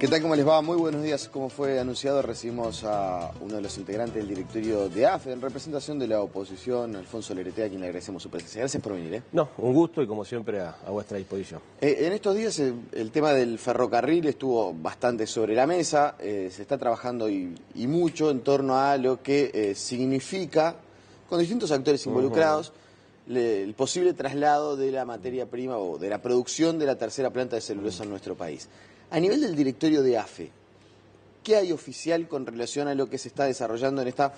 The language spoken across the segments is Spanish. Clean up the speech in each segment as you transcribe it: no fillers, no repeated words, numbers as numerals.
¿Qué tal? ¿Cómo les va? Muy buenos días. Como fue anunciado, recibimos a uno de los integrantes del directorio de AFE, en representación de la oposición, Alfonso Leretea, a quien le agradecemos su presencia. Gracias por venir. No, un gusto y como siempre a vuestra disposición. En estos días el tema del ferrocarril estuvo bastante sobre la mesa, se está trabajando y mucho en torno a lo que significa, con distintos actores involucrados, el posible traslado de la materia prima o de la producción de la tercera planta de celulosa en nuestro país. A nivel del directorio de AFE, ¿qué hay oficial con relación a lo que se está desarrollando en esta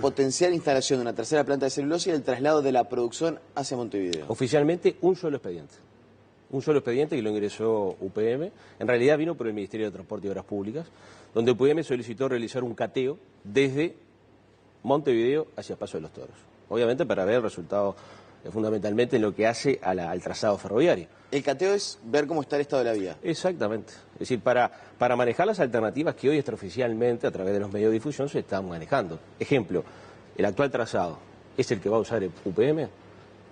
potencial instalación de una tercera planta de celulosa y el traslado de la producción hacia Montevideo? Oficialmente un solo expediente. Un solo expediente que lo ingresó UPM. En realidad vino por el Ministerio de Transporte y Obras Públicas, donde UPM solicitó realizar un cateo desde Montevideo hacia Paso de los Toros. Obviamente para ver el resultado fundamentalmente en lo que hace al trazado ferroviario. El cateo es ver cómo está el estado de la vía. Exactamente. Es decir, para manejar las alternativas que hoy extraoficialmente, a través de los medios de difusión, se están manejando. Ejemplo, el actual trazado es el que va a usar el UPM.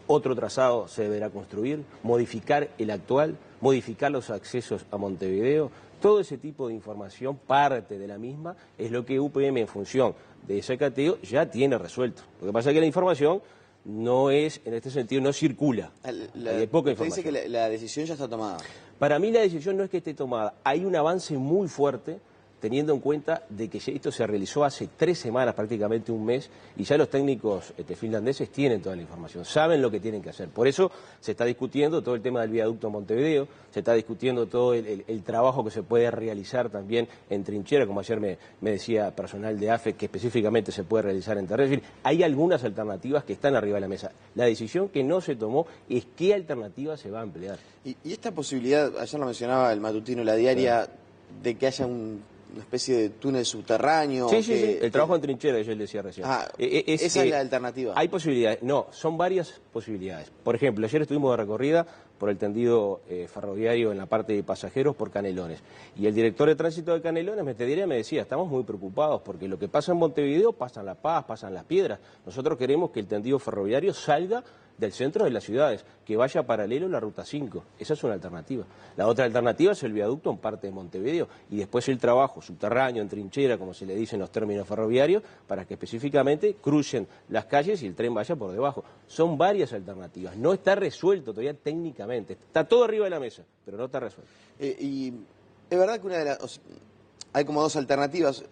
Otro trazado se deberá construir, modificar el actual, modificar los accesos a Montevideo. Todo ese tipo de información, parte de la misma, es lo que UPM en función de ese cateo ya tiene resuelto. Lo que pasa es que la información no es, en este sentido, no circula. Hay poca información. Usted dice que la decisión ya está tomada. Para mí la decisión no es que esté tomada. Hay un avance muy fuerte, teniendo en cuenta de que esto se realizó hace 3 semanas, prácticamente un mes, y ya los técnicos finlandeses tienen toda la información, saben lo que tienen que hacer. Por eso se está discutiendo todo el tema del viaducto Montevideo, se está discutiendo todo el trabajo que se puede realizar también en trinchera, como ayer me decía personal de AFE, que específicamente se puede realizar en terreno. Es decir, hay algunas alternativas que están arriba de la mesa. La decisión que no se tomó es qué alternativa se va a emplear. Y esta posibilidad, ayer lo mencionaba el matutino, la diaria, de que haya una especie de túnel subterráneo. Sí, el trabajo en trinchera, yo le decía recién. Esa es la alternativa. Hay posibilidades, no, son varias posibilidades. Por ejemplo, ayer estuvimos de recorrida por el tendido ferroviario en la parte de pasajeros por Canelones. Y el director de tránsito de Canelones me decía, estamos muy preocupados porque lo que pasa en Montevideo pasa en La Paz, pasa en Las Piedras. Nosotros queremos que el tendido ferroviario salga del centro de las ciudades, que vaya paralelo a la Ruta 5. Esa es una alternativa. La otra alternativa es el viaducto en parte de Montevideo y después el trabajo subterráneo, en trinchera, como se le dice en los términos ferroviarios, para que específicamente crucen las calles y el tren vaya por debajo. Son varias alternativas. No está resuelto todavía técnicamente. Está todo arriba de la mesa, pero no está resuelto. Y es verdad que hay como 2 alternativas.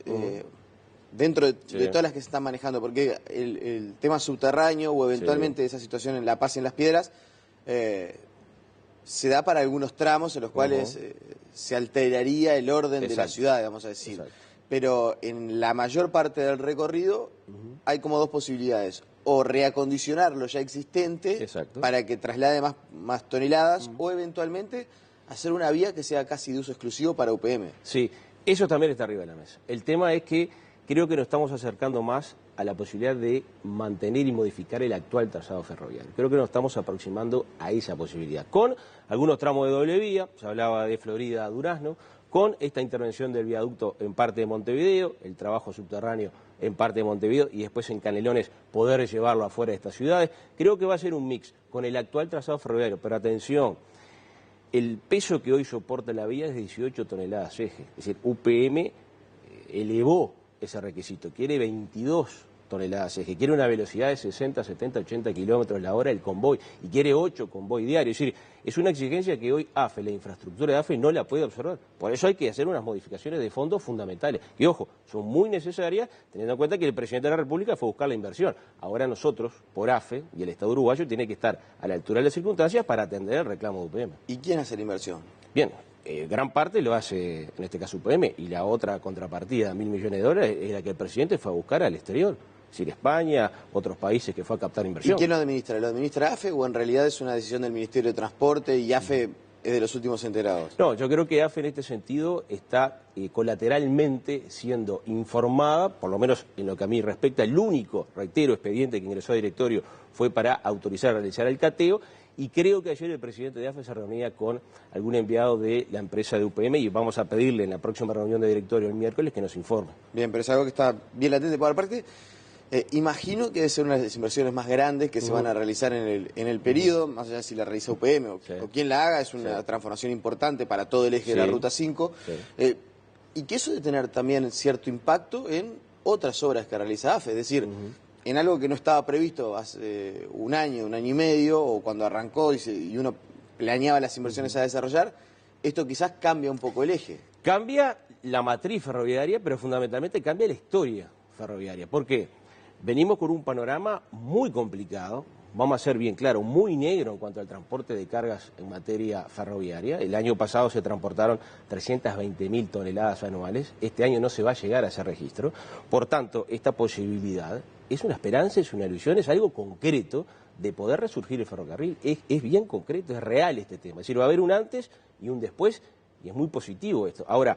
Dentro de todas las que se están manejando, porque el tema subterráneo o eventualmente esa situación en La Paz y en Las Piedras se da para algunos tramos en los cuales se alteraría el orden de la ciudad, vamos a decir. Pero en la mayor parte del recorrido hay como 2 posibilidades: o reacondicionar lo ya existente para que traslade más toneladas, o eventualmente hacer una vía que sea casi de uso exclusivo para UPM. Sí, eso también está arriba de la mesa. El tema es que creo que nos estamos acercando más a la posibilidad de mantener y modificar el actual trazado ferroviario. Creo que nos estamos aproximando a esa posibilidad. Con algunos tramos de doble vía, se hablaba de Florida a Durazno, con esta intervención del viaducto en parte de Montevideo, el trabajo subterráneo en parte de Montevideo y después en Canelones poder llevarlo afuera de estas ciudades. Creo que va a ser un mix con el actual trazado ferroviario, pero atención, el peso que hoy soporta la vía es de 18 toneladas eje. Es decir, UPM elevó ese requisito, quiere 22 toneladas eje, quiere una velocidad de 60, 70, 80 kilómetros la hora el convoy y quiere 8 convoy diarios. Es decir, es una exigencia que hoy AFE, la infraestructura de AFE, no la puede absorber. Por eso hay que hacer unas modificaciones de fondo fundamentales. Y ojo, son muy necesarias, teniendo en cuenta que el presidente de la República fue a buscar la inversión. Ahora nosotros, por AFE y el Estado uruguayo, tiene que estar a la altura de las circunstancias para atender el reclamo de UPM. ¿Y quién hace la inversión? Bien. Gran parte lo hace, en este caso, UPM, y la otra contrapartida, $1.000 millones, es la que el presidente fue a buscar al exterior. Es decir, España, otros países que fue a captar inversión. ¿Y quién lo administra? ¿Lo administra AFE o en realidad es una decisión del Ministerio de Transporte y AFE es de los últimos enterados? No, yo creo que AFE en este sentido está colateralmente siendo informada, por lo menos en lo que a mí respecta, el único, reitero, expediente que ingresó a directorio fue para autorizar a realizar el cateo. Y creo que ayer el presidente de AFE se reunía con algún enviado de la empresa de UPM y vamos a pedirle en la próxima reunión de directorio el miércoles que nos informe. Bien, pero es algo que está bien latente. Por aparte, imagino que debe ser una de las inversiones más grandes que se van a realizar en el periodo, más allá de si la realiza UPM o quien la haga, es una transformación importante para todo el eje de la Ruta 5. y que eso debe tener también cierto impacto en otras obras que realiza AFE, es decir, en algo que no estaba previsto hace un año y medio, o cuando arrancó y uno planeaba las inversiones a desarrollar, esto quizás cambia un poco el eje. Cambia la matriz ferroviaria, pero fundamentalmente cambia la historia ferroviaria. ¿Por qué? Venimos con un panorama muy complicado, vamos a ser bien claros, muy negro en cuanto al transporte de cargas en materia ferroviaria. El año pasado se transportaron 320.000 toneladas anuales, este año no se va a llegar a ese registro. Por tanto, esta posibilidad es una esperanza, es una ilusión, es algo concreto de poder resurgir el ferrocarril. Es bien concreto, es real este tema. Es decir, va a haber un antes y un después, y es muy positivo esto. Ahora,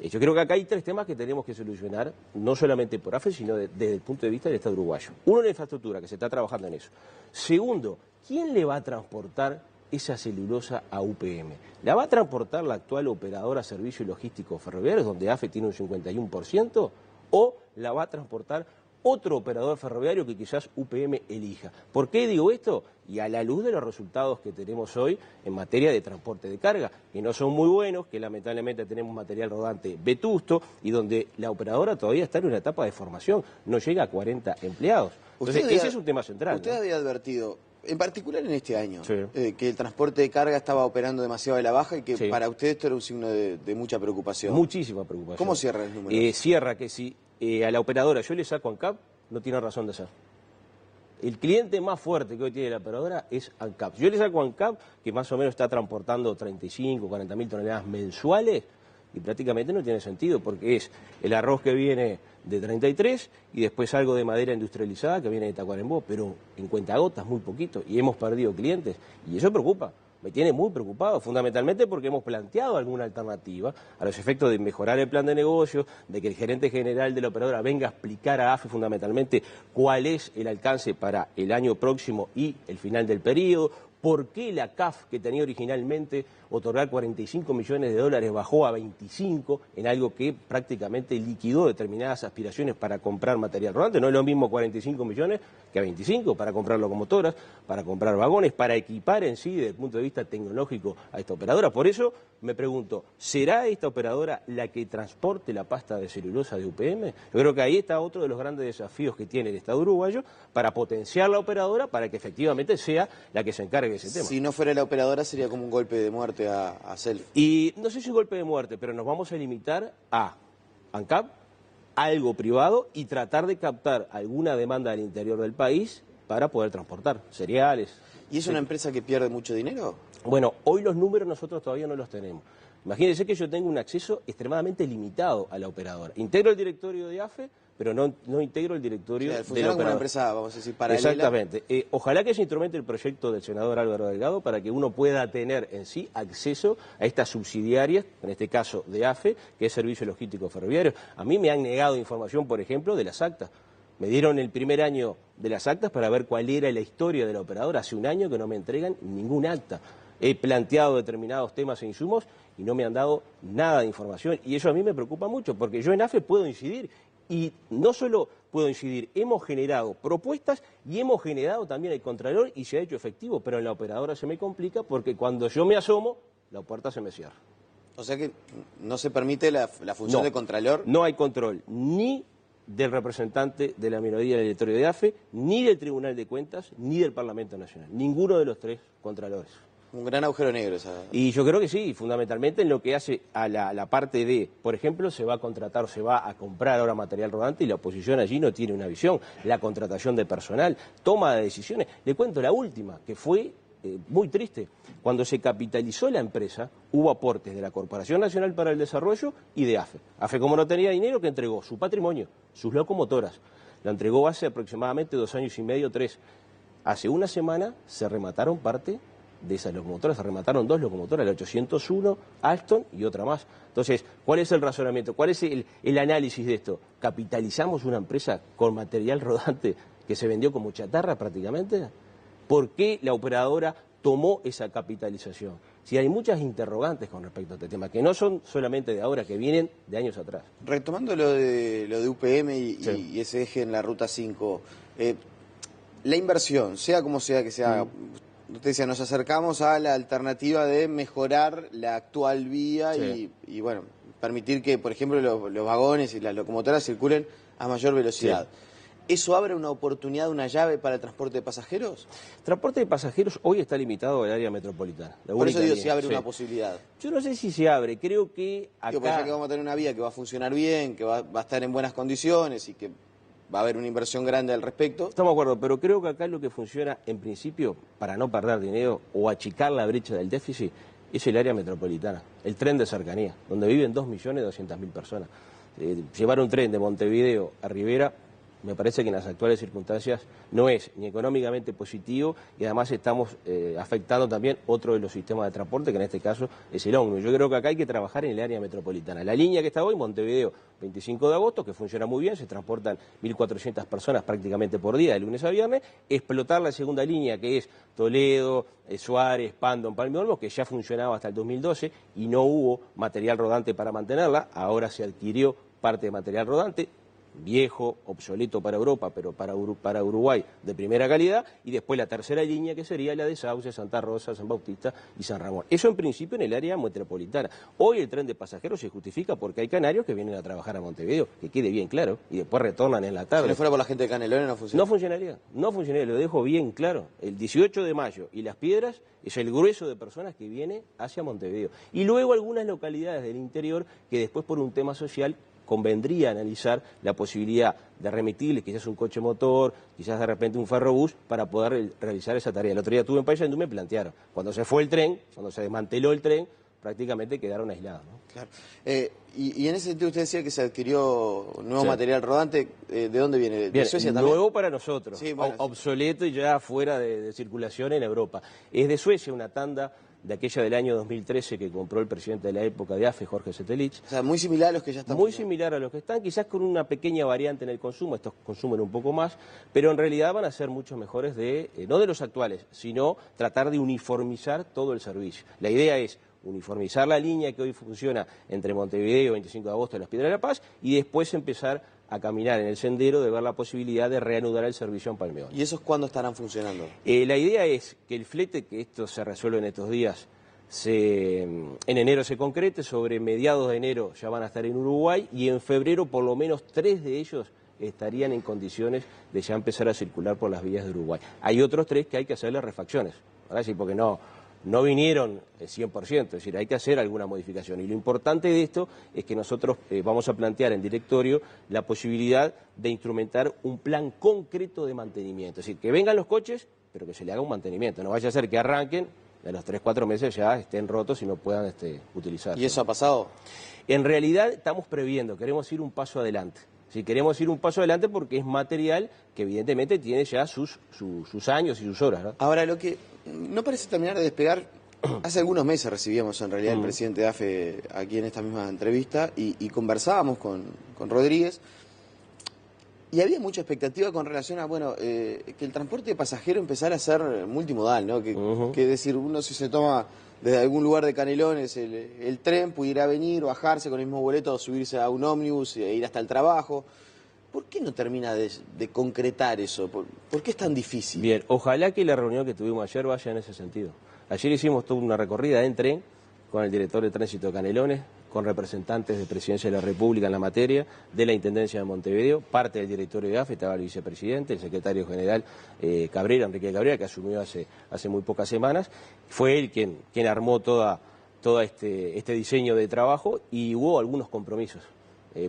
yo creo que acá hay 3 temas que tenemos que solucionar, no solamente por AFE, sino desde el punto de vista del Estado uruguayo. Uno, la infraestructura, que se está trabajando en eso. Segundo, ¿quién le va a transportar esa celulosa a UPM? ¿La va a transportar la actual operadora Servicios Logísticos Ferroviarios, donde AFE tiene un 51%? ¿O la va a transportar otro operador ferroviario que quizás UPM elija? ¿Por qué digo esto? Y a la luz de los resultados que tenemos hoy en materia de transporte de carga, que no son muy buenos, que lamentablemente tenemos material rodante vetusto y donde la operadora todavía está en una etapa de formación, no llega a 40 empleados. Entonces, ese es un tema central. Usted había advertido, en particular en este año, sí, que el transporte de carga estaba operando demasiado a la baja y que sí, para usted esto era un signo de mucha preocupación. Muchísima preocupación. ¿Cómo cierra el número? Cierra que si a la operadora yo le saco ANCAP, no tiene razón de ser. El cliente más fuerte que hoy tiene la operadora es ANCAP. Yo le saco ANCAP, que más o menos está transportando 35, 40.000 toneladas mensuales, y prácticamente no tiene sentido, porque es el arroz que viene de 33 y después algo de madera industrializada que viene de Tacuarembó, pero en cuentagotas, muy poquito, y hemos perdido clientes, y eso preocupa. Me tiene muy preocupado, fundamentalmente porque hemos planteado alguna alternativa a los efectos de mejorar el plan de negocio, de que el gerente general de la operadora venga a explicar a AFE fundamentalmente cuál es el alcance para el año próximo y el final del periodo, por qué la CAF, que tenía originalmente otorgar 45 millones de dólares, bajó a 25, en algo que prácticamente liquidó determinadas aspiraciones para comprar material rodante. No es lo mismo 45 millones que a 25 para comprar locomotoras, para comprar vagones, para equipar en sí desde el punto de vista tecnológico a esta operadora. Por eso me pregunto, ¿será esta operadora la que transporte la pasta de celulosa de UPM? Yo creo que ahí está otro de los grandes desafíos que tiene el Estado uruguayo para potenciar la operadora, para que efectivamente sea la que se encargue de ese tema. Si no fuera la operadora sería como un golpe de muerte a Self. Y no sé si un golpe de muerte, pero nos vamos a limitar a ANCAP, algo privado, y tratar de captar alguna demanda del interior del país para poder transportar cereales. ¿Y es una empresa que pierde mucho dinero? Bueno, hoy los números nosotros todavía no los tenemos. Imagínense que yo tengo un acceso extremadamente limitado a la operadora. Integro el directorio de AFE, pero no integro el directorio de la operadora. Como una empresa, vamos a decir, paralela. Exactamente. Ojalá que se instrumente el proyecto del senador Álvaro Delgado para que uno pueda tener en sí acceso a estas subsidiarias, en este caso de AFE, que es Servicio Logístico Ferroviario. A mí me han negado información, por ejemplo, de las actas. Me dieron el primer año de las actas para ver cuál era la historia de la operadora. Hace un año que no me entregan ningún acta. He planteado determinados temas e insumos y no me han dado nada de información. Y eso a mí me preocupa mucho, porque yo en AFE puedo incidir. Y no solo puedo incidir, hemos generado propuestas y hemos generado también el contralor y se ha hecho efectivo, pero en la operadora se me complica porque cuando yo me asomo, la puerta se me cierra. O sea que no se permite la función de contralor. No hay control ni del representante de la minoría del directorio de AFE, ni del Tribunal de Cuentas, ni del Parlamento Nacional. Ninguno de los 3 contralores. Un gran agujero negro esa. Y yo creo que sí, fundamentalmente en lo que hace a la parte de, por ejemplo, se va a contratar, se va a comprar ahora material rodante y la oposición allí no tiene una visión. La contratación de personal, toma de decisiones. Le cuento la última, que fue muy triste. Cuando se capitalizó la empresa, hubo aportes de la Corporación Nacional para el Desarrollo y de AFE. AFE, como no tenía dinero, que entregó su patrimonio, sus locomotoras. La entregó hace aproximadamente 2 años y medio, 3. Hace una semana se remataron parte de esas locomotoras, se remataron 2 locomotoras, la 801 Alstom y otra más. Entonces, ¿cuál es el razonamiento? ¿Cuál es el análisis de esto? ¿Capitalizamos una empresa con material rodante que se vendió como chatarra prácticamente? ¿Por qué la operadora tomó esa capitalización? Si hay muchas interrogantes con respecto a este tema, que no son solamente de ahora, que vienen de años atrás. Retomando lo de UPM sí, y ese eje en la Ruta 5, la inversión, sea como sea que sea, usted decía, nos acercamos a la alternativa de mejorar la actual vía y bueno, permitir que, por ejemplo, los vagones y las locomotoras circulen a mayor velocidad. Sí. ¿Eso abre una oportunidad, una llave para el transporte de pasajeros? Transporte de pasajeros hoy está limitado al área metropolitana. Por eso digo, si abre una posibilidad. Yo no sé si se abre, creo que acá... Pues ya que vamos a tener una vía que va a funcionar bien, que va a estar en buenas condiciones y que va a haber una inversión grande al respecto. Estamos de acuerdo, pero creo que acá lo que funciona, en principio, para no perder dinero o achicar la brecha del déficit, es el área metropolitana, el tren de cercanía, donde viven 2.200.000 personas. Llevar un tren de Montevideo a Rivera, me parece que en las actuales circunstancias no es ni económicamente positivo y además estamos afectando también otro de los sistemas de transporte, que en este caso es el ómnibus. Yo creo que acá hay que trabajar en el área metropolitana. La línea que está hoy, Montevideo, 25 de agosto, que funciona muy bien, se transportan 1.400 personas prácticamente por día, de lunes a viernes, explotar la segunda línea, que es Toledo, Suárez, Pando, Palmi Olmos, que ya funcionaba hasta el 2012 y no hubo material rodante para mantenerla, ahora se adquirió parte de material rodante, viejo, obsoleto para Europa, pero para Uruguay de primera calidad, y después la tercera línea que sería la de Sauce, Santa Rosa, San Bautista y San Ramón. Eso en principio en el área metropolitana. Hoy el tren de pasajeros se justifica porque hay canarios que vienen a trabajar a Montevideo, que quede bien claro, y después retornan en la tarde. Si no fuera por la gente de Canelones no funcionaría. No funcionaría, lo dejo bien claro. El 18 de mayo y Las Piedras es el grueso de personas que viene hacia Montevideo. Y luego algunas localidades del interior que después por un tema social convendría analizar la posibilidad de remitirles quizás un coche motor, quizás de repente un ferrobús, para poder realizar esa tarea. El otro día estuve en Paysandú y me plantearon, cuando se fue el tren, cuando se desmanteló el tren, prácticamente quedaron aislados, ¿no? Claro. Y en ese sentido usted decía que se adquirió nuevo material rodante. ¿De dónde viene? ¿De Suecia también? Nuevo para nosotros, sí, bueno, obsoleto y ya fuera de circulación en Europa. Es de Suecia una tanda de aquella del año 2013 que compró el presidente de la época de AFE, Jorge Setelich. O sea, muy similar a los que ya están. Muy similar a los que están, quizás con una pequeña variante en el consumo, estos consumen un poco más, pero en realidad van a ser mucho mejores no de los actuales, sino tratar de uniformizar todo el servicio. La idea es uniformizar la línea que hoy funciona entre Montevideo, 25 de agosto y Las Piedras de la Paz, y después empezar a caminar en el sendero de ver la posibilidad de reanudar el servicio en Palmeón. ¿Y esos cuándo estarán funcionando? La idea es que el flete, que esto se resuelve en estos días, en enero se concrete, sobre mediados de enero ya van a estar en Uruguay y en febrero por lo menos 3 de ellos estarían en condiciones de ya empezar a circular por las vías de Uruguay. Hay otros 3 que hay que hacerle refacciones, ¿verdad? Sí, porque no vinieron 100%, es decir, hay que hacer alguna modificación. Y lo importante de esto es que nosotros vamos a plantear en directorio la posibilidad de instrumentar un plan concreto de mantenimiento. Es decir, que vengan los coches, pero que se le haga un mantenimiento. No vaya a ser que arranquen, a los 3-4 meses ya estén rotos y no puedan utilizarse. ¿Y eso ha pasado? En realidad estamos previendo, queremos ir un paso adelante. Si queremos ir un paso adelante porque es material que evidentemente tiene ya sus años y sus horas, ¿no? Ahora, lo que no parece terminar de despegar, hace algunos meses recibíamos en realidad el presidente de AFE aquí en esta misma entrevista y conversábamos con Rodríguez y había mucha expectativa con relación a, bueno, que el transporte de pasajeros empezara a ser multimodal, ¿no? Que es decir, uno si se toma desde algún lugar de Canelones el tren, pudiera venir, bajarse con el mismo boleto, subirse a un ómnibus e ir hasta el trabajo. ¿Por qué no termina de concretar eso? ¿Por qué es tan difícil? Bien, ojalá que la reunión que tuvimos ayer vaya en ese sentido. Ayer hicimos toda una recorrida en tren con el director de tránsito de Canelones, con representantes de Presidencia de la República en la materia, de la Intendencia de Montevideo, parte del directorio de AFE, estaba el vicepresidente, el secretario general Cabrera, Enrique Cabrera, que asumió hace muy pocas semanas. Fue él quien armó todo este diseño de trabajo y hubo algunos compromisos.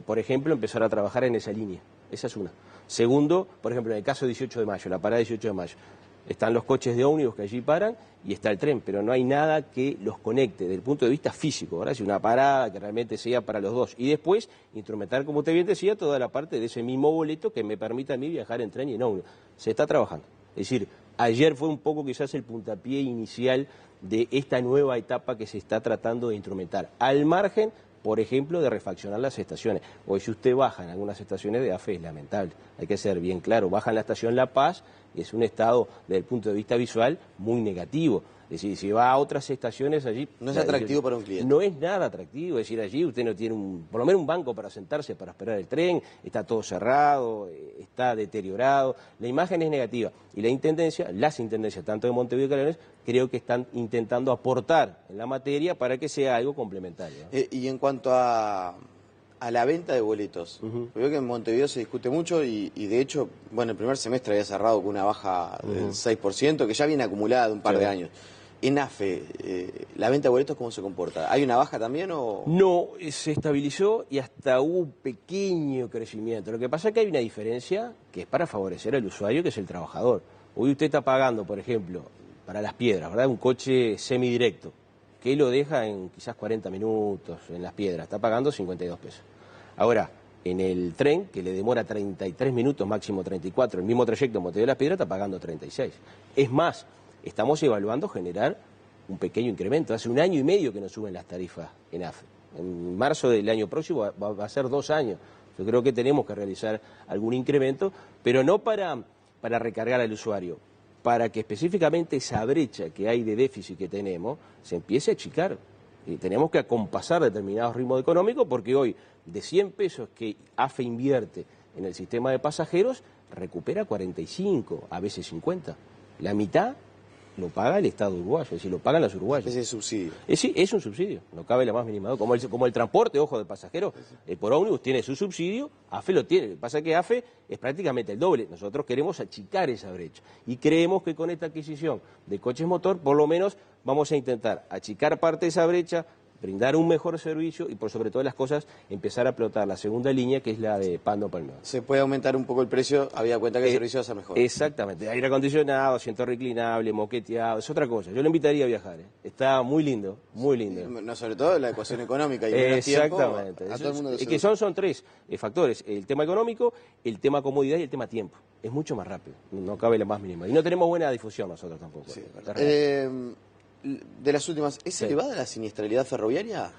Por ejemplo, empezar a trabajar en esa línea. Esa es una. Segundo, por ejemplo, en el caso 18 de mayo, la parada 18 de mayo, están los coches de ómnibus que allí paran y está el tren, pero no hay nada que los conecte desde el punto de vista físico, ¿verdad? Si una parada que realmente sea para los dos. Y después, instrumentar, como usted bien decía, toda la parte de ese mismo boleto que me permita a mí viajar en tren y en ómnibus. Se está trabajando. Es decir, ayer fue un poco quizás el puntapié inicial de esta nueva etapa que se está tratando de instrumentar. Al margen, por ejemplo, de refaccionar las estaciones. Hoy si usted baja en algunas estaciones de AFE es lamentable, hay que ser bien claro, baja en la estación La Paz y es un estado desde el punto de vista visual muy negativo. Es decir, si va a otras estaciones allí... No es atractivo para un cliente. No es nada atractivo, es decir, allí usted no tiene por lo menos un banco para sentarse para esperar el tren, está todo cerrado, está deteriorado, la imagen es negativa. Y las intendencias, tanto de Montevideo y Canelones, creo que están intentando aportar en la materia para que sea algo complementario, ¿no? Y en cuanto cuanto a la venta de boletos, veo que en Montevideo se discute mucho y de hecho, bueno, el primer semestre había cerrado con una baja del 6%, que ya viene acumulada de un par de años. En AFE, ¿la venta de boletos cómo se comporta? ¿Hay una baja también o...? No, se estabilizó y hasta hubo un pequeño crecimiento. Lo que pasa es que hay una diferencia que es para favorecer al usuario, que es el trabajador. Hoy usted está pagando, por ejemplo, para Las Piedras, ¿verdad? Un coche semidirecto, que lo deja en quizás 40 minutos en Las Piedras, está pagando 52 pesos. Ahora, en el tren, que le demora 33 minutos, máximo 34, el mismo trayecto en Montevideo-Las Piedras está pagando 36. Es más, estamos evaluando generar un pequeño incremento. Hace 1 año y medio que nos suben las tarifas en AFE. En marzo del año próximo va a ser 2 años. Yo creo que tenemos que realizar algún incremento, pero no para recargar al usuario, para que específicamente esa brecha que hay de déficit que tenemos se empiece a achicar. Y tenemos que acompasar determinados ritmos económicos porque hoy de 100 pesos que AFE invierte en el sistema de pasajeros, recupera 45, a veces 50. La mitad lo paga el Estado uruguayo, es decir, lo pagan los uruguayos. Ese es subsidio. Sí, es un subsidio, no cabe la más mínima duda. Como el transporte, ojo, de pasajeros, por ómnibus tiene su subsidio, AFE lo tiene. Lo que pasa es que AFE es prácticamente el doble. Nosotros queremos achicar esa brecha y creemos que con esta adquisición de coches motor, por lo menos vamos a intentar achicar parte de esa brecha, brindar un mejor servicio y por sobre todas las cosas empezar a explotar la segunda línea, que es la de Pando-Palmeo. Se puede aumentar un poco el precio, había cuenta que el servicio va a ser mejor. Exactamente, aire acondicionado, asiento reclinable, moqueteado, es otra cosa. Yo le invitaría a viajar, Está muy lindo, muy lindo. No, sobre todo la ecuación económica y menos tiempo, exactamente. a todo el mundo Es que son 3 factores, el tema económico, el tema comodidad y el tema tiempo. Es mucho más rápido, no cabe la más mínima. Y no tenemos buena difusión nosotros tampoco. Sí, de las últimas, ¿es elevada la siniestralidad ferroviaria?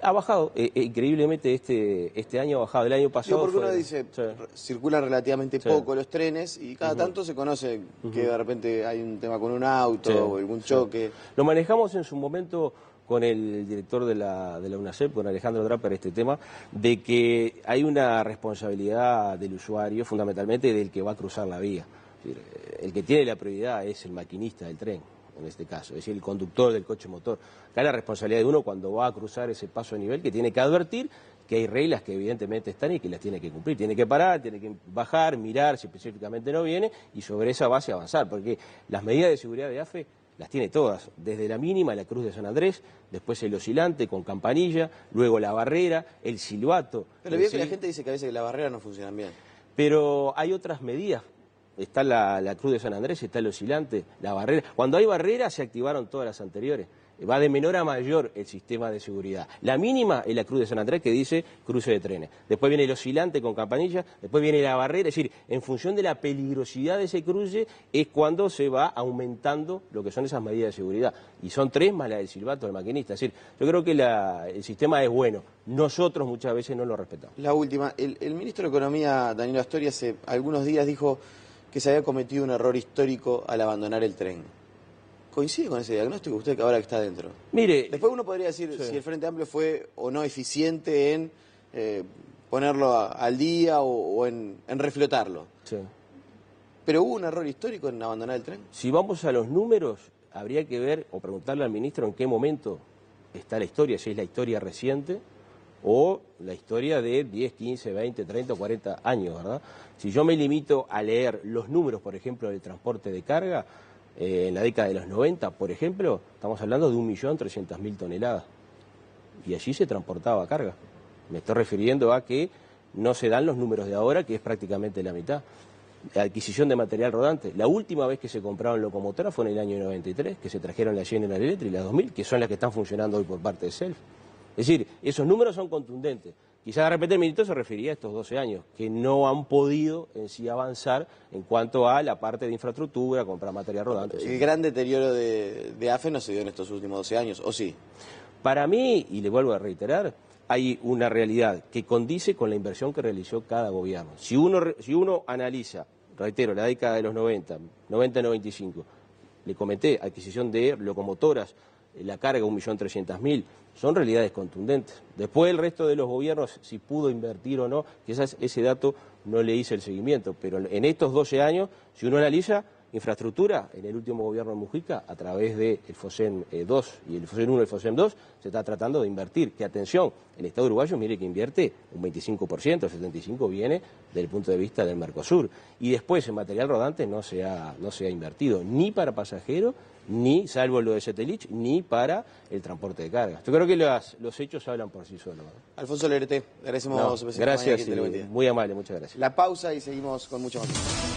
Ha bajado, increíblemente este año ha bajado, el año pasado porque uno dice, circulan relativamente poco los trenes y cada tanto se conoce que de repente hay un tema con un auto o algún choque. Lo manejamos en su momento con el director de la UNACEP, con Alejandro Draper, este tema, de que hay una responsabilidad del usuario, fundamentalmente del que va a cruzar la vía. El que tiene la prioridad es el maquinista del tren, en este caso, es decir, el conductor del coche motor. Acá la responsabilidad de uno cuando va a cruzar ese paso de nivel, que tiene que advertir que hay reglas que evidentemente están y que las tiene que cumplir. Tiene que parar, tiene que bajar, mirar si específicamente no viene y sobre esa base avanzar, porque las medidas de seguridad de AFE las tiene todas, desde la mínima, la cruz de San Andrés, después el oscilante con campanilla, luego la barrera, el silbato. Pero veo que la gente dice que a veces la barrera no funciona bien. Pero hay otras medidas. Está la cruz de San Andrés, está el oscilante, la barrera. Cuando hay barrera se activaron todas las anteriores. Va de menor a mayor el sistema de seguridad. La mínima es la cruz de San Andrés que dice cruce de trenes. Después viene el oscilante con campanilla, después viene la barrera. Es decir, en función de la peligrosidad de ese cruce es cuando se va aumentando lo que son esas medidas de seguridad. Y son 3 más la del silbato del maquinista. Es decir, yo creo que el sistema es bueno. Nosotros muchas veces no lo respetamos. La última, el ministro de Economía, Danilo Astori, hace algunos días dijo que se había cometido un error histórico al abandonar el tren. ¿Coincide con ese diagnóstico usted que ahora que está dentro? Mire, después uno podría decir si el Frente Amplio fue o no eficiente en ponerlo al día o en reflotarlo. Sí. ¿Pero hubo un error histórico en abandonar el tren? Si vamos a los números, habría que ver o preguntarle al ministro en qué momento está la historia, si es la historia reciente o la historia de 10, 15, 20, 30 o 40 años, ¿verdad? Si yo me limito a leer los números, por ejemplo, del transporte de carga, en la década de los 90, por ejemplo, estamos hablando de 1.300.000 toneladas. Y allí se transportaba carga. Me estoy refiriendo a que no se dan los números de ahora, que es prácticamente la mitad. La adquisición de material rodante. La última vez que se compraron locomotoras fue en el año 93, que se trajeron la General Electric y la 2000, que son las que están funcionando hoy por parte de Self. Es decir, esos números son contundentes. Quizás de repente el ministro se refería a estos 12 años, que no han podido en sí avanzar en cuanto a la parte de infraestructura, comprar material rodante. El gran deterioro de AFE no se dio en estos últimos 12 años, ¿o sí? Para mí, y le vuelvo a reiterar, hay una realidad que condice con la inversión que realizó cada gobierno. Si uno analiza, reitero, la década de los 90, 90-95, le comenté, adquisición de locomotoras, la carga 1.300.000, son realidades contundentes. Después el resto de los gobiernos, si pudo invertir o no, quizás ese dato no le hice el seguimiento, pero en estos 12 años, si uno analiza, Infraestructura, en el último gobierno de Mujica, a través del FOSEM 2 y el FOSEM 1 y el FOSEM 2, se está tratando de invertir. Que atención, el Estado uruguayo, mire que invierte un 25%, el 75% viene del punto de vista del Mercosur. Y después, en material rodante no se ha invertido, ni para pasajeros, ni, salvo lo de Setelich, ni para el transporte de cargas. Yo creo que los hechos hablan por sí solos. Alfonso Legrete, agradecemos. Gracias, muy amable, muchas gracias. La pausa y seguimos con mucho más.